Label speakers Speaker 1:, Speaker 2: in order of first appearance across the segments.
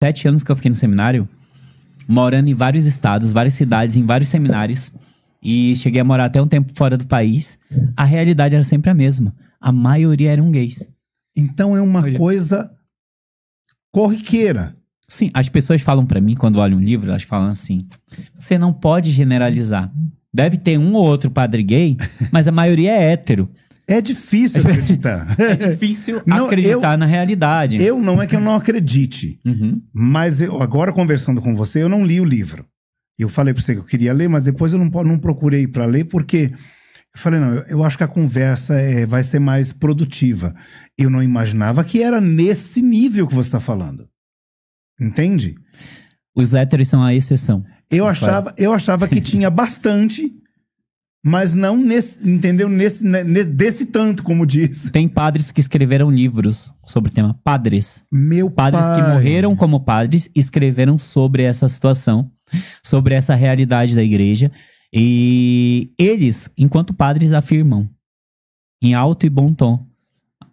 Speaker 1: 7 anos que eu fiquei no seminário, morando em vários estados, várias cidades, em vários seminários, e cheguei a morar até um tempo fora do país, a realidade era sempre a mesma. A maioria eram gays.
Speaker 2: Então é uma coisa corriqueira.
Speaker 1: Sim, as pessoas falam pra mim, quando olham um livro, elas falam assim, você não pode generalizar. Deve ter um ou outro padre gay, mas a maioria é hétero.
Speaker 2: É difícil acreditar.
Speaker 1: É difícil acreditar na realidade.
Speaker 2: Não é que eu não acredite. Mas agora, conversando com você, eu não li o livro. Eu falei pra você que eu queria ler, mas depois eu não procurei pra ler, porque eu falei, não, eu acho que a conversa vai ser mais produtiva. Eu não imaginava que era nesse nível que você está falando. Entende?
Speaker 1: Os héteros são a exceção.
Speaker 2: Eu achava que tinha bastante, mas não nesse, entendeu? Desse tanto, como diz.
Speaker 1: Tem padres que escreveram livros sobre o tema. Padres
Speaker 2: Padres
Speaker 1: que morreram como padres escreveram sobre essa situação, sobre essa realidade da igreja. E eles, enquanto padres, afirmam, em alto e bom tom,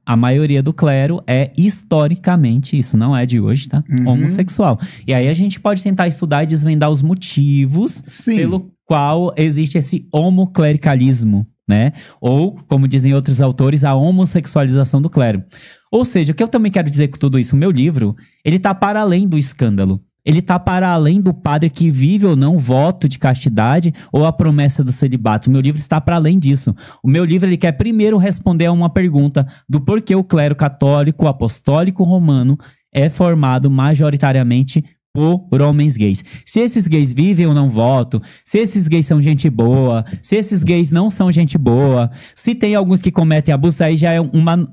Speaker 1: a maioria do clero é historicamente, isso não é de hoje, tá? Homossexual. E aí a gente pode tentar estudar e desvendar os motivos pelo qual existe esse homoclericalismo, né? Ou, como dizem outros autores, a homossexualização do clero. Ou seja, o que eu também quero dizer com tudo isso, o meu livro, ele tá para além do escândalo. Ele tá para além do padre que vive ou não voto de castidade ou a promessa do celibato. O meu livro está para além disso. O meu livro ele quer primeiro responder a uma pergunta do porquê o clero católico apostólico romano é formado majoritariamente por homens gays. Se esses gays vivem ou não voto, se esses gays são gente boa, se esses gays não são gente boa, se tem alguns que cometem abuso, aí já é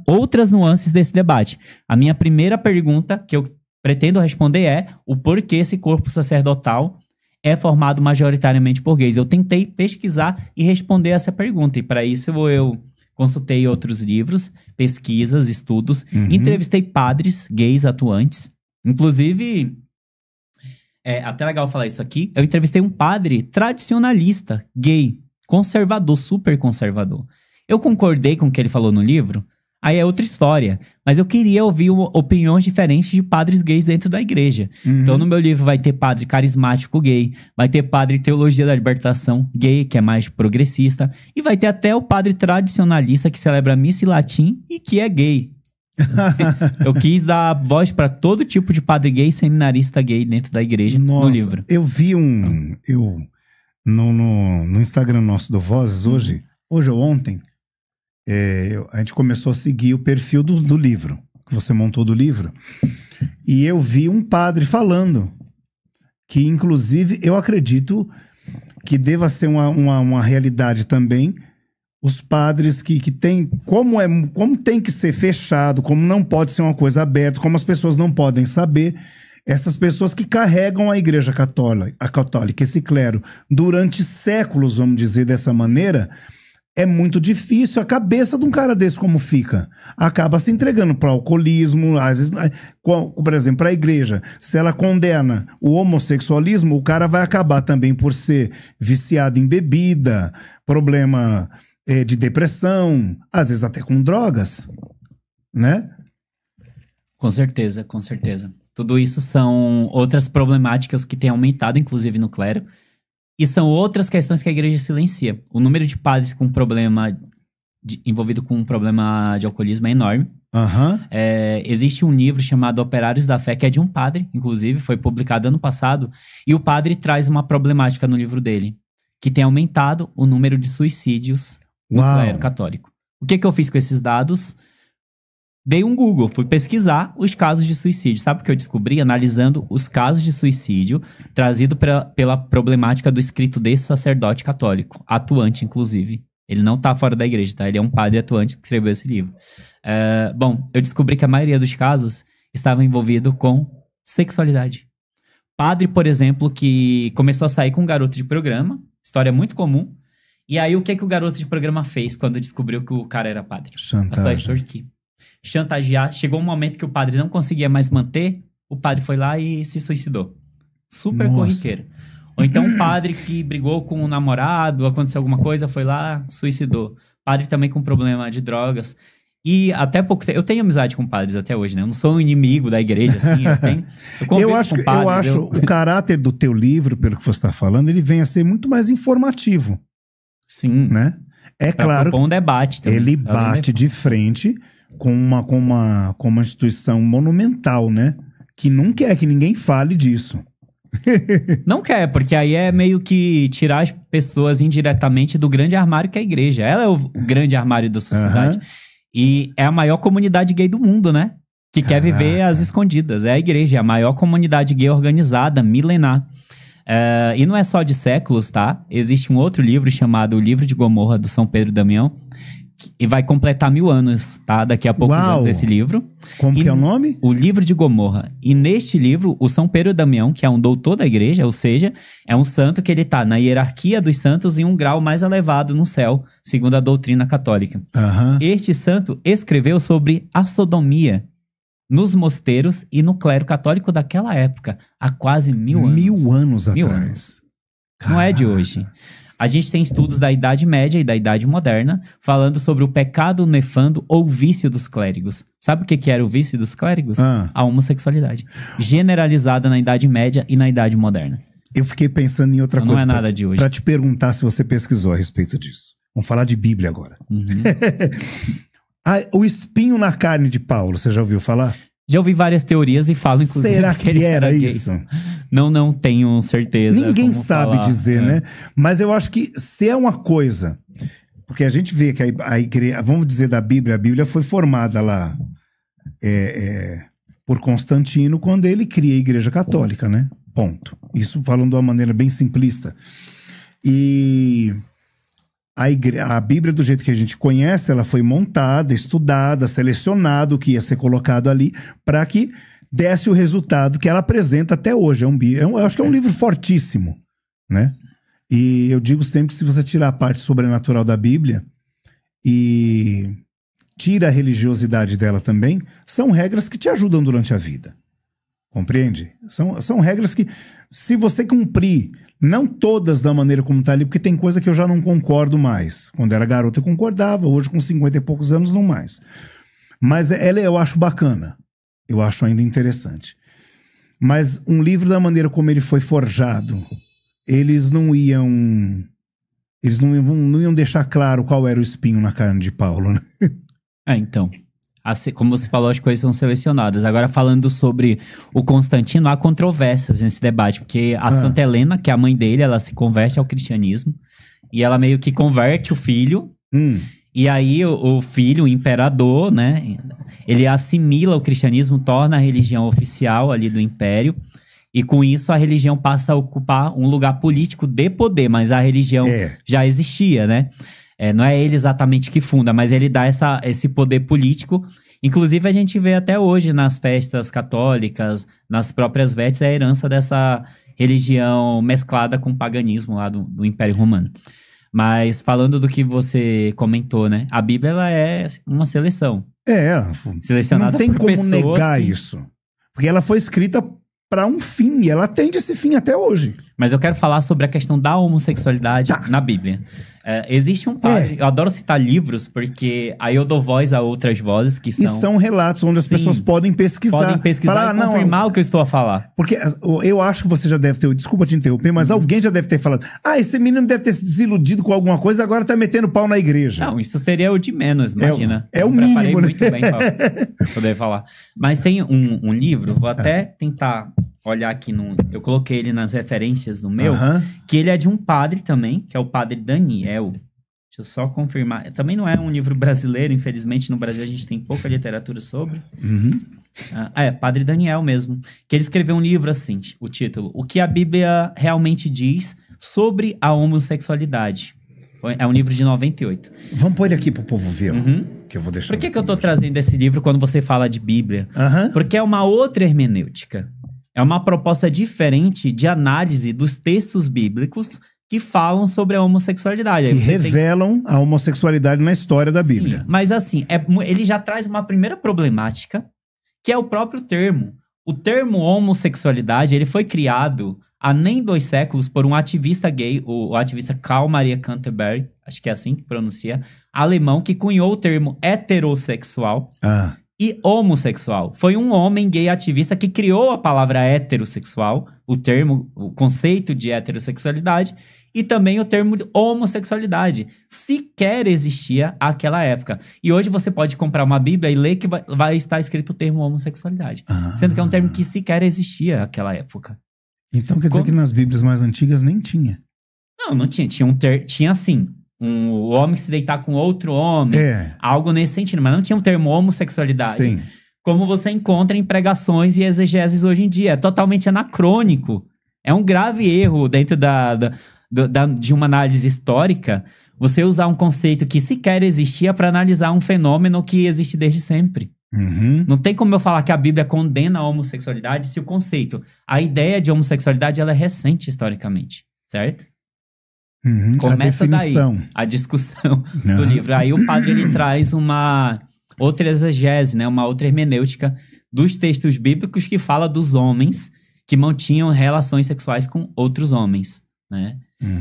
Speaker 1: outras nuances desse debate. A minha primeira pergunta que eu pretendo responder é o porquê esse corpo sacerdotal é formado majoritariamente por gays. Eu tentei pesquisar e responder essa pergunta. E para isso eu consultei outros livros, pesquisas, estudos, entrevistei padres gays atuantes. Inclusive, é até legal falar isso aqui, eu entrevistei um padre tradicionalista, gay, conservador, super conservador. Eu concordei com o que ele falou no livro? Aí é outra história. Mas eu queria ouvir opiniões diferentes de padres gays dentro da igreja. Então, no meu livro vai ter padre carismático gay, vai ter padre teologia da libertação gay, que é mais progressista, e vai ter até o padre tradicionalista que celebra missa e latim e que é gay. Eu quis dar voz para todo tipo de padre gay, seminarista gay dentro da igreja.
Speaker 2: Nossa,
Speaker 1: no livro.
Speaker 2: Eu vi no Instagram nosso do Vozes hoje ou ontem, a gente começou a seguir o perfil do livro, que você montou do livro, e eu vi um padre falando que, inclusive, eu acredito que deva ser uma realidade também, os padres que tem, como tem que ser fechado, como não pode ser uma coisa aberta, como as pessoas não podem saber, essas pessoas que carregam a igreja católica, esse clero, durante séculos, vamos dizer dessa maneira. É muito difícil a cabeça de um cara desse como fica. Acaba se entregando para o alcoolismo, às vezes, por exemplo, para a igreja. Se ela condena o homossexualismo, o cara vai acabar também por ser viciado em bebida, problema de depressão, às vezes até com drogas, né?
Speaker 1: Com certeza, com certeza. Tudo isso são outras problemáticas que têm aumentado, inclusive no clero. E são outras questões que a igreja silencia. O número de padres com problema envolvido com um problema de alcoolismo é enorme. Existe um livro chamado Operários da Fé, que é de um padre, inclusive, foi publicado ano passado. E o padre traz uma problemática no livro dele, que tem aumentado o número de suicídios no clero católico. O que eu fiz com esses dados? Dei um Google, fui pesquisar os casos de suicídio. Sabe o que eu descobri? Analisando os casos de suicídio trazido pela problemática do escrito desse sacerdote católico, atuante, inclusive. Ele não tá fora da igreja, tá? Ele é um padre atuante que escreveu esse livro. Bom, eu descobri que a maioria dos casos estava envolvido com sexualidade. Padre, por exemplo, que começou a sair com um garoto de programa, história muito comum. E aí, o que o garoto de programa fez quando descobriu que o cara era padre? É só extorquir. Chantagear. Chegou um momento que o padre não conseguia mais manter, o padre foi lá e se suicidou. Super corriqueiro. Ou então um padre que brigou com um namorado, aconteceu alguma coisa, foi lá, suicidou. Padre também com problema de drogas. E até pouco tempo, eu tenho amizade com padres até hoje, né? Eu não sou um inimigo da igreja, assim,
Speaker 2: Eu acho o caráter do teu livro, pelo que você está falando, ele vem a ser muito mais informativo.
Speaker 1: Sim.
Speaker 2: Né? É claro
Speaker 1: que um debate também.
Speaker 2: Ele bate de frente com uma instituição monumental, né? Que não quer que ninguém fale disso.
Speaker 1: Não quer, porque aí é meio que tirar as pessoas indiretamente do grande armário que é a igreja. Ela é o grande armário da sociedade. E é a maior comunidade gay do mundo, né? Que quer viver às escondidas. É a igreja, é a maior comunidade gay organizada, milenar. E não é só de séculos, tá? Existe um outro livro chamado O Livro de Gomorra, do São Pedro Damião, e vai completar 1000 anos, tá? Daqui a poucos anos esse livro.
Speaker 2: Como que é o nome?
Speaker 1: O Livro de Gomorra. E neste livro, o São Pedro Damião, que é um doutor da igreja, ou seja, é um santo que ele tá na hierarquia dos santos em um grau mais elevado no céu, segundo a doutrina católica. Este santo escreveu sobre a sodomia nos mosteiros e no clero católico daquela época, há quase 1000 anos.
Speaker 2: 1000 anos
Speaker 1: 1000
Speaker 2: atrás.
Speaker 1: Anos. Não é de hoje. A gente tem estudos da Idade Média e da Idade Moderna falando sobre o pecado nefando ou vício dos clérigos. Sabe o que era o vício dos clérigos? A homossexualidade. Generalizada na Idade Média e na Idade Moderna.
Speaker 2: Eu fiquei pensando em outra coisa.
Speaker 1: Não é nada de hoje.
Speaker 2: Pra te perguntar se você pesquisou a respeito disso. Vamos falar de Bíblia agora. O espinho na carne de Paulo, você já ouviu falar?
Speaker 1: Já ouvi várias teorias e falam, inclusive,
Speaker 2: será que ele era isso?
Speaker 1: Não tenho certeza.
Speaker 2: Ninguém sabe dizer, né? Mas eu acho que se é uma coisa... Porque a gente vê que a igreja... Vamos dizer da Bíblia, a Bíblia foi formada lá por Constantino quando ele cria a Igreja Católica, né? Ponto. Isso falando de uma maneira bem simplista. E... A Bíblia, do jeito que a gente conhece, ela foi montada, estudada, selecionada o que ia ser colocado ali para que desse o resultado que ela apresenta até hoje. Eu acho que é um livro fortíssimo, né? E eu digo sempre que se você tirar a parte sobrenatural da Bíblia e tira a religiosidade dela também, são regras que te ajudam durante a vida. Compreende? São regras que, se você cumprir, não todas da maneira como está ali, porque tem coisa que eu já não concordo mais. Quando era garota eu concordava, hoje com 50 e poucos anos não mais. Mas ela eu acho bacana. Eu acho ainda interessante. Mas um livro da maneira como ele foi forjado, eles não iam deixar claro qual era o espinho na carne de Paulo, né?
Speaker 1: Então... Como você falou, as coisas são selecionadas. Agora, falando sobre o Constantino, há controvérsias nesse debate, porque a Santa Helena, que é a mãe dele, ela se converte ao cristianismo, e ela meio que converte o filho, e aí o filho, o imperador, né, ele assimila o cristianismo, torna a religião oficial ali do império, e com isso a religião passa a ocupar um lugar político de poder, mas a religião já existia, né? Não é ele exatamente que funda, mas ele dá esse poder político. Inclusive, a gente vê até hoje nas festas católicas, nas próprias vestes, a herança dessa religião mesclada com o paganismo lá do Império Romano. Mas falando do que você comentou, né? A Bíblia ela é uma seleção. Selecionada por pessoas.
Speaker 2: Não tem como negar isso. Porque ela foi escrita para um fim, e ela atende esse fim até hoje.
Speaker 1: Mas eu quero falar sobre a questão da homossexualidade na Bíblia. Existe um padre, eu adoro citar livros, porque aí eu dou voz a outras vozes que são...
Speaker 2: E são relatos onde as pessoas podem pesquisar.
Speaker 1: Podem pesquisar falar, e confirmar o que eu estou a falar.
Speaker 2: Porque eu acho que você já deve ter... Desculpa te interromper, mas alguém já deve ter falado. Esse menino deve ter se desiludido com alguma coisa, agora tá metendo pau na igreja.
Speaker 1: Não, isso seria o de menos, imagina.
Speaker 2: É o mínimo,
Speaker 1: preparei
Speaker 2: né?
Speaker 1: muito bem pra poder falar. Mas tem um livro, vou até tentar olhar aqui eu coloquei ele nas referências do meu, que ele é de um padre também, que é o padre Daniel. Deixa eu só confirmar. Também não é um livro brasileiro, infelizmente no Brasil a gente tem pouca literatura sobre. Padre Daniel mesmo. Que ele escreveu um livro assim, o título, O que a Bíblia realmente diz sobre a homossexualidade. É um livro de 98.
Speaker 2: Vamos pôr ele aqui pro povo ver, que eu vou deixar.
Speaker 1: Por que eu tô trazendo esse livro quando você fala de Bíblia? Porque é uma outra hermenêutica. É uma proposta diferente de análise dos textos bíblicos que falam sobre a homossexualidade.
Speaker 2: Que revelam a homossexualidade na história da Bíblia.
Speaker 1: Sim, mas assim, ele já traz uma primeira problemática, que é o próprio termo. O termo homossexualidade, ele foi criado há nem 2 séculos por um ativista gay, o ativista Karl Maria Canterbury, acho que é assim que pronuncia, alemão, que cunhou o termo heterossexual e homossexual. Foi um homem gay ativista que criou a palavra heterossexual, o termo, o conceito de heterossexualidade, e também o termo de homossexualidade. Sequer existia àquela época. E hoje você pode comprar uma Bíblia e ler que vai estar escrito o termo homossexualidade. Sendo que é um termo que sequer existia àquela época.
Speaker 2: Então quer dizer que nas Bíblias mais antigas nem tinha?
Speaker 1: Não tinha. Tinha assim, o homem se deitar com outro homem, algo nesse sentido. Mas não tinha o termo homossexualidade. Sim. Como você encontra em pregações e exegeses hoje em dia. É totalmente anacrônico. É um grave erro dentro de uma análise histórica, você usar um conceito que sequer existia para analisar um fenômeno que existe desde sempre. Não tem como eu falar que a Bíblia condena a homossexualidade se o conceito, a ideia de homossexualidade, ela é recente historicamente, certo? Começa daí a discussão do livro. Aí o padre ele traz uma outra exegese, né? Uma outra hermenêutica dos textos bíblicos que fala dos homens que mantinham relações sexuais com outros homens, né?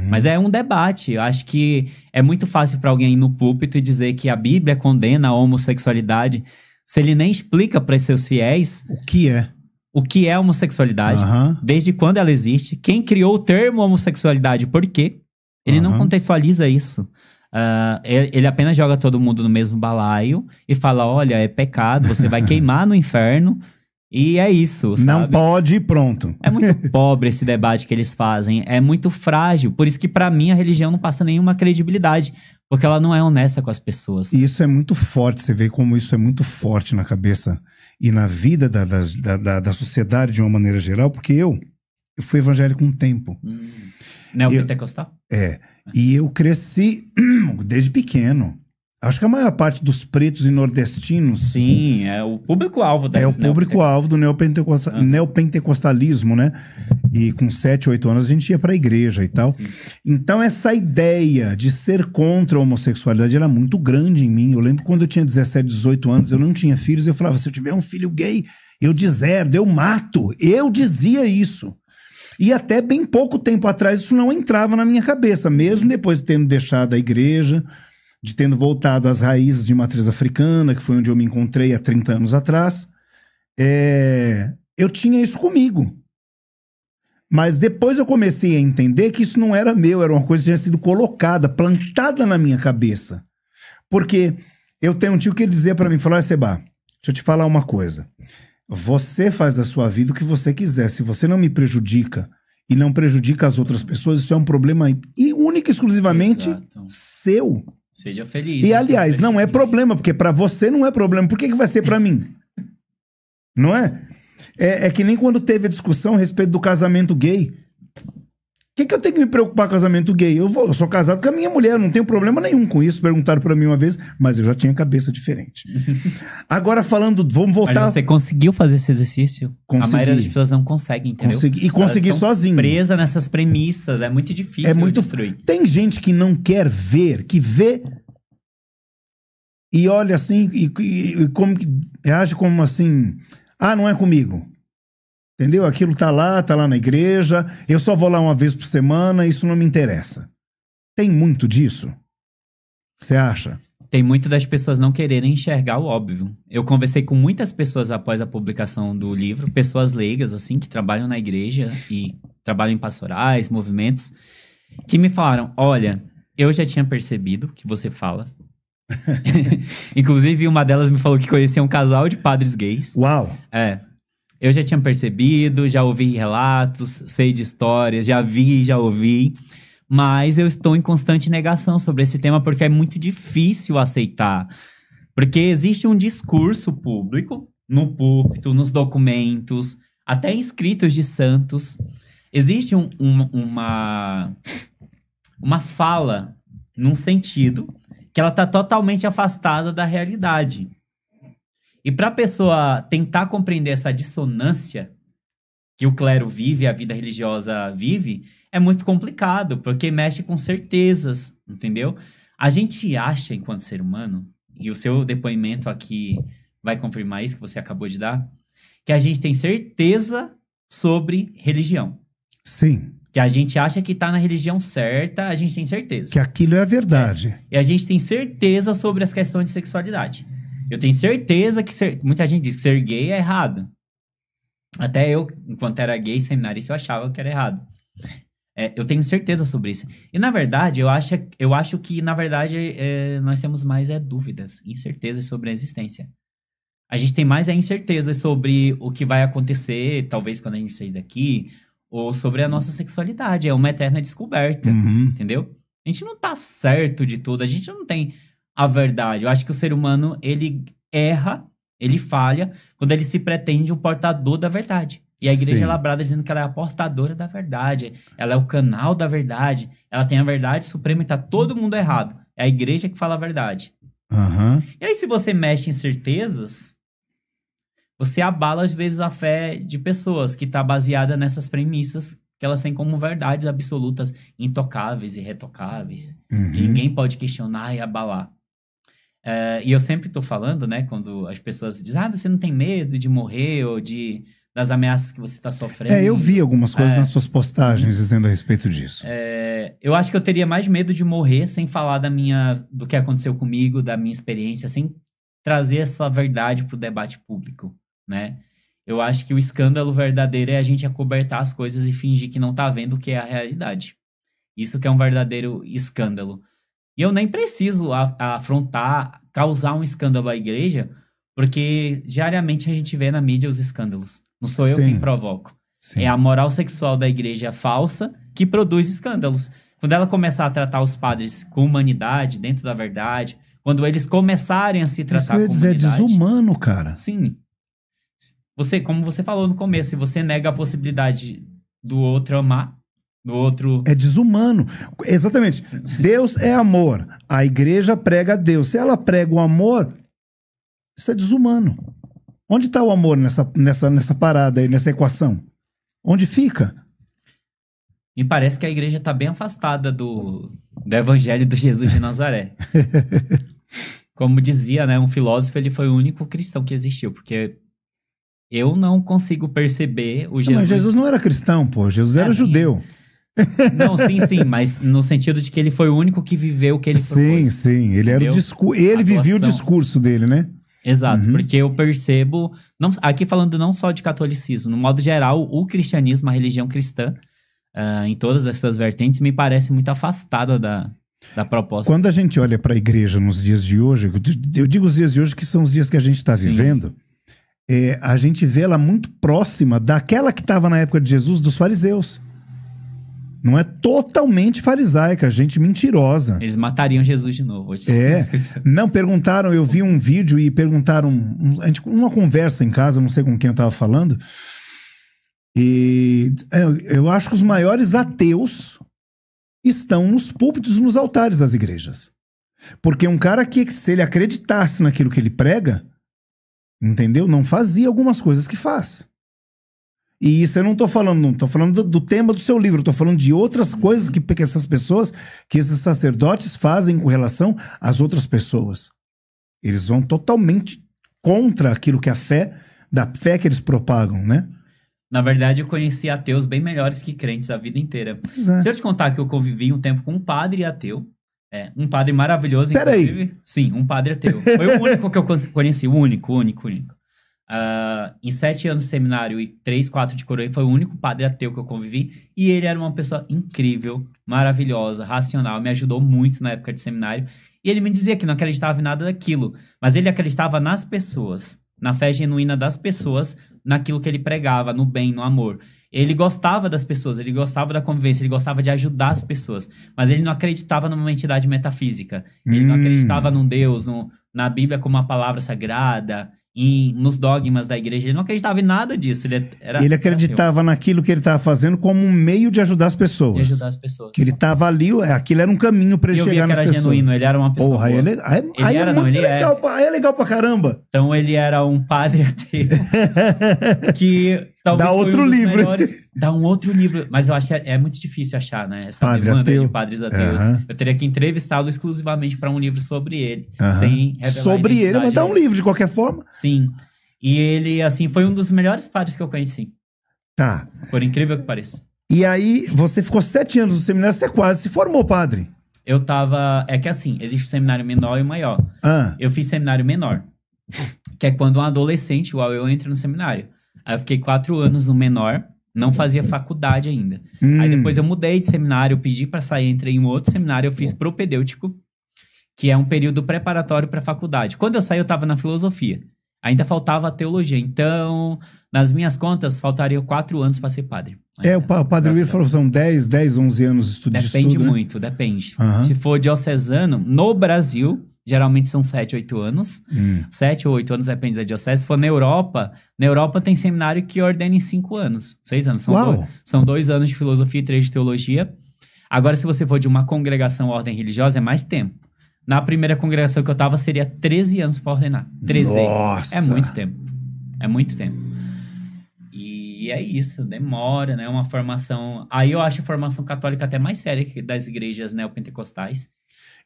Speaker 1: Mas é um debate. Eu acho que é muito fácil para alguém ir no púlpito e dizer que a Bíblia condena a homossexualidade se ele nem explica para os seus fiéis o que é homossexualidade, desde quando ela existe, quem criou o termo homossexualidade, por quê. Ele não contextualiza isso. Ele apenas joga todo mundo no mesmo balaio e fala, olha, é pecado, você vai queimar no inferno. E é isso, sabe?
Speaker 2: Não pode e pronto.
Speaker 1: É muito pobre esse debate que eles fazem. É muito frágil. Por isso que, pra mim, a religião não passa nenhuma credibilidade. Porque ela não é honesta com as pessoas.
Speaker 2: E isso é muito forte. Você vê como isso é muito forte na cabeça e na vida da sociedade de uma maneira geral. Porque eu fui evangélico um tempo.
Speaker 1: Neopentecostal?
Speaker 2: E eu cresci desde pequeno. Acho que a maior parte dos pretos e nordestinos...
Speaker 1: Sim, é o público-alvo
Speaker 2: É o público-alvo do neopentecostalismo, né? E com 7, 8 anos a gente ia pra igreja e tal. Sim. Então essa ideia de ser contra a homossexualidade era muito grande em mim. Eu lembro quando eu tinha 17, 18 anos, eu não tinha filhos, eu falava, se eu tiver um filho gay, eu deserdo, eu mato. Eu dizia isso. E até bem pouco tempo atrás isso não entrava na minha cabeça, mesmo depois de tendo deixado a igreja... de tendo voltado às raízes de matriz africana, que foi onde eu me encontrei há 30 anos atrás, eu tinha isso comigo. Mas depois eu comecei a entender que isso não era meu, era uma coisa que tinha sido colocada, plantada na minha cabeça. Porque eu tenho um tio que ele dizia pra mim, falou, Seba, deixa eu te falar uma coisa. Você faz da sua vida o que você quiser. Se você não me prejudica e não prejudica as outras pessoas, isso é um problema único e exclusivamente seu.
Speaker 1: Seja feliz.
Speaker 2: E, aliás, não é problema, porque pra você não é problema. Por que vai ser pra mim? Não é? É que nem quando teve a discussão a respeito do casamento gay. O que eu tenho que me preocupar com casamento gay? Eu sou casado com a minha mulher, não tenho problema nenhum com isso. Perguntaram pra mim uma vez, mas eu já tinha cabeça diferente. Agora falando, vamos voltar...
Speaker 1: Mas você conseguiu fazer esse exercício?
Speaker 2: Consegui.
Speaker 1: A maioria das pessoas não consegue, entendeu?
Speaker 2: Consegui sozinho.
Speaker 1: Presa nessas premissas, é muito difícil destruir.
Speaker 2: Tem gente que não quer ver, que vê e olha assim, e como que age como assim, não é comigo. Entendeu? Aquilo tá lá na igreja, eu só vou lá uma vez por semana, isso não me interessa. Tem muito disso? Você acha?
Speaker 1: Tem muito das pessoas não quererem enxergar o óbvio. Eu conversei com muitas pessoas após a publicação do livro, pessoas leigas, assim, que trabalham na igreja e trabalham em pastorais, movimentos, que me falaram, olha, eu já tinha percebido que você fala. Inclusive, uma delas me falou que conhecia um casal de padres gays.
Speaker 2: Uau!
Speaker 1: Eu já tinha percebido, já ouvi relatos, sei de histórias, já vi, já ouvi. Mas eu estou em constante negação sobre esse tema porque é muito difícil aceitar. Porque existe um discurso público, no púlpito, nos documentos, até em escritos de santos. Existe uma fala, num sentido, que ela está totalmente afastada da realidade. E para a pessoa tentar compreender essa dissonância que o clero vive, a vida religiosa vive, é muito complicado, porque mexe com certezas, entendeu? A gente acha, enquanto ser humano, e o seu depoimento aqui vai confirmar isso que você acabou de dar, que a gente tem certeza sobre religião.
Speaker 2: Sim.
Speaker 1: Que a gente acha que tá na religião certa, a gente tem certeza.
Speaker 2: Que aquilo é a verdade.
Speaker 1: E a gente tem certeza sobre as questões de sexualidade. Eu tenho certeza que muita gente diz que ser gay é errado. Até eu, enquanto era gay, seminarista, eu achava que era errado. Eu tenho certeza sobre isso. E, na verdade, eu acho que, na verdade, nós temos mais dúvidas, incertezas sobre a existência. A gente tem mais incertezas sobre o que vai acontecer, talvez quando a gente sair daqui, ou sobre a nossa sexualidade. É uma eterna descoberta, entendeu? A gente não tá certo de tudo, a gente não tem a verdade. Eu acho que o ser humano, ele erra, ele falha, quando ele se pretende um portador da verdade. E a igreja é labrada dizendo que ela é a portadora da verdade, ela é o canal da verdade, ela tem a verdade suprema e tá todo mundo errado. É a igreja que fala a verdade. E aí, se você mexe em certezas, você abala, às vezes, a fé de pessoas que está baseada nessas premissas que elas têm como verdades absolutas, intocáveis e retocáveis, que ninguém pode questionar e abalar. E eu sempre estou falando, né, quando as pessoas dizem, você não tem medo de morrer ou das ameaças que você está sofrendo.
Speaker 2: Eu vi algumas coisas nas suas postagens dizendo a respeito disso.
Speaker 1: Eu acho que eu teria mais medo de morrer sem falar do que aconteceu comigo, da minha experiência, sem trazer essa verdade para o debate público, né? Eu acho que o escândalo verdadeiro é a gente acobertar as coisas e fingir que não tá vendo o que é a realidade. Isso que é um verdadeiro escândalo. E eu nem preciso afrontar, causar um escândalo à igreja, porque diariamente a gente vê na mídia os escândalos. Não sou eu quem provoco. É a moral sexual da igreja falsa que produz escândalos. Quando ela começar a tratar os padres com humanidade, dentro da verdade, quando eles começarem a se tratar com humanidade...
Speaker 2: Isso é desumano, cara.
Speaker 1: Sim. Como você falou no começo, se você nega a possibilidade do outro amar, do outro...
Speaker 2: É desumano. Exatamente. Deus é amor. A igreja prega Deus. Se ela prega o amor, isso é desumano. Onde está o amor nessa parada aí, nessa equação? Onde fica?
Speaker 1: Me parece que a igreja está bem afastada do evangelho do Jesus de Nazaré. Como dizia, né, um filósofo, ele foi o único cristão que existiu, porque eu não consigo perceber o Jesus...
Speaker 2: Mas Jesus não era cristão, pô. Jesus era judeu.
Speaker 1: Não, sim, mas no sentido de que ele foi o único que viveu o que ele propôs.
Speaker 2: Sim. Ele era ele vivia o discurso dele, né?
Speaker 1: Exato, porque eu percebo, aqui falando não só de catolicismo, no modo geral, o cristianismo, a religião cristã, em todas as suas vertentes, me parece muito afastada da proposta.
Speaker 2: Quando a gente olha para a igreja nos dias de hoje, eu digo os dias de hoje que são os dias que a gente está vivendo, a gente vê ela muito próxima daquela que estava na época de Jesus, dos fariseus. Não é totalmente farisaica, gente mentirosa.
Speaker 1: Eles matariam Jesus de novo.
Speaker 2: Não, perguntaram, eu vi um vídeo e perguntaram, uma conversa em casa, não sei com quem eu estava falando, e eu acho que os maiores ateus estão nos púlpitos, nos altares das igrejas. Porque um cara que, se ele acreditasse naquilo que ele prega, entendeu? Não fazia algumas coisas que faz. E isso eu não tô falando do tema do seu livro, eu tô falando de outras coisas que essas pessoas, que esses sacerdotes fazem com relação às outras pessoas. Eles vão totalmente contra aquilo que da fé que eles propagam, né?
Speaker 1: Na verdade, eu conheci ateus bem melhores que crentes a vida inteira. Se eu te contar que eu convivi um tempo com um padre ateu, um padre maravilhoso, inclusive.
Speaker 2: Peraí.
Speaker 1: Sim, um padre ateu. Foi o único que eu conheci, o único. Em 7 anos de seminário e 3, 4 de coroa, foi o único padre ateu que eu convivi. E ele era uma pessoa incrível, maravilhosa, racional. Me ajudou muito na época de seminário. E ele me dizia que não acreditava em nada daquilo. Mas ele acreditava nas pessoas, na fé genuína das pessoas, naquilo que ele pregava, no bem, no amor. Ele gostava das pessoas, ele gostava da convivência, ele gostava de ajudar as pessoas. Mas ele não acreditava numa entidade metafísica. Ele não acreditava num Deus, na Bíblia como uma palavra sagrada, nos dogmas da igreja. Ele não acreditava em nada disso.
Speaker 2: Ele acreditava naquilo que ele estava fazendo como um meio de ajudar as pessoas.
Speaker 1: De ajudar as pessoas.
Speaker 2: Que ele estava ali, aquilo era um caminho para ele chegar nas pessoas. Eu via que era genuíno,
Speaker 1: ele era uma pessoa boa.
Speaker 2: Aí é legal pra caramba.
Speaker 1: Então ele era um padre ateu que talvez
Speaker 2: dá outro livro.
Speaker 1: Dá um outro livro. Mas eu acho que é muito difícil achar, né? Essa demanda de padres ateus. Eu teria que entrevistá-lo exclusivamente para um livro sobre ele. Sem revelar
Speaker 2: sobre ele, mas dá um livro de qualquer forma.
Speaker 1: Sim. E ele, assim, foi um dos melhores padres que eu conheci.
Speaker 2: Tá.
Speaker 1: Por incrível que pareça.
Speaker 2: E aí, você ficou 7 anos no seminário, você quase se formou padre.
Speaker 1: Eu tava... É que assim, existe o seminário menor e o maior. Eu fiz seminário menor, que é quando um adolescente, igual eu, entra no seminário. Aí eu fiquei 4 anos no menor, não fazia faculdade ainda. Aí depois eu mudei de seminário, eu pedi pra sair, entrei em um outro seminário, eu fiz propedêutico, que é um período preparatório pra faculdade. Quando eu saí, eu tava na filosofia. Ainda faltava a teologia. Então, nas minhas contas, faltariam 4 anos pra ser padre.
Speaker 2: O padre Will falou que são 10, 11 anos de estudo.
Speaker 1: Depende muito, depende. Se for diocesano, no Brasil, geralmente são 7, 8 anos. 7 ou 8 anos, depende da diocese. Se for na Europa tem seminário que ordena em 5 anos. 6 anos. São 2 anos de filosofia e 3 de teologia. Agora, se você for de uma congregação ordem religiosa, é mais tempo. Na primeira congregação que eu tava, seria 13 anos pra ordenar. 13.
Speaker 2: Nossa!
Speaker 1: É muito tempo. É muito tempo. E é isso, demora, né? Uma formação... Aí eu acho a formação católica até mais séria que das igrejas neopentecostais.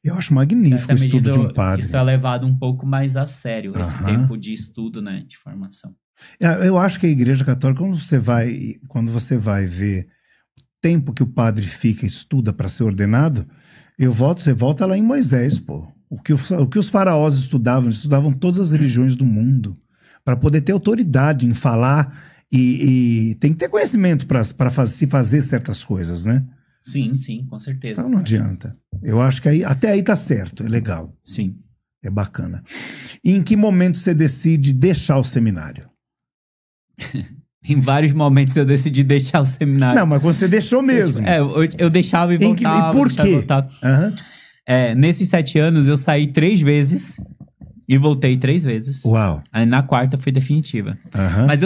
Speaker 2: Eu acho magnífico o estudo de um padre.
Speaker 1: Isso é levado um pouco mais a sério, esse tempo de estudo, né? De formação.
Speaker 2: Eu acho que a igreja católica, quando você vai ver o tempo que o padre fica, estuda para ser ordenado... Você volta lá em Moisés, pô. O que os faraós estudavam, eles estudavam todas as religiões do mundo para poder ter autoridade em falar e tem que ter conhecimento para se fazer certas coisas, né?
Speaker 1: Sim, com certeza.
Speaker 2: Então não adianta. Eu acho que até aí tá certo, é legal.
Speaker 1: Sim.
Speaker 2: É bacana. E em que momento você decide deixar o seminário?
Speaker 1: Em vários momentos eu decidi deixar o seminário.
Speaker 2: Não, mas quando você deixou mesmo.
Speaker 1: Eu deixava e voltava.
Speaker 2: E por quê?
Speaker 1: Nesses 7 anos eu saí 3 vezes e voltei 3 vezes.
Speaker 2: Uau.
Speaker 1: Aí na quarta foi definitiva. Mas eu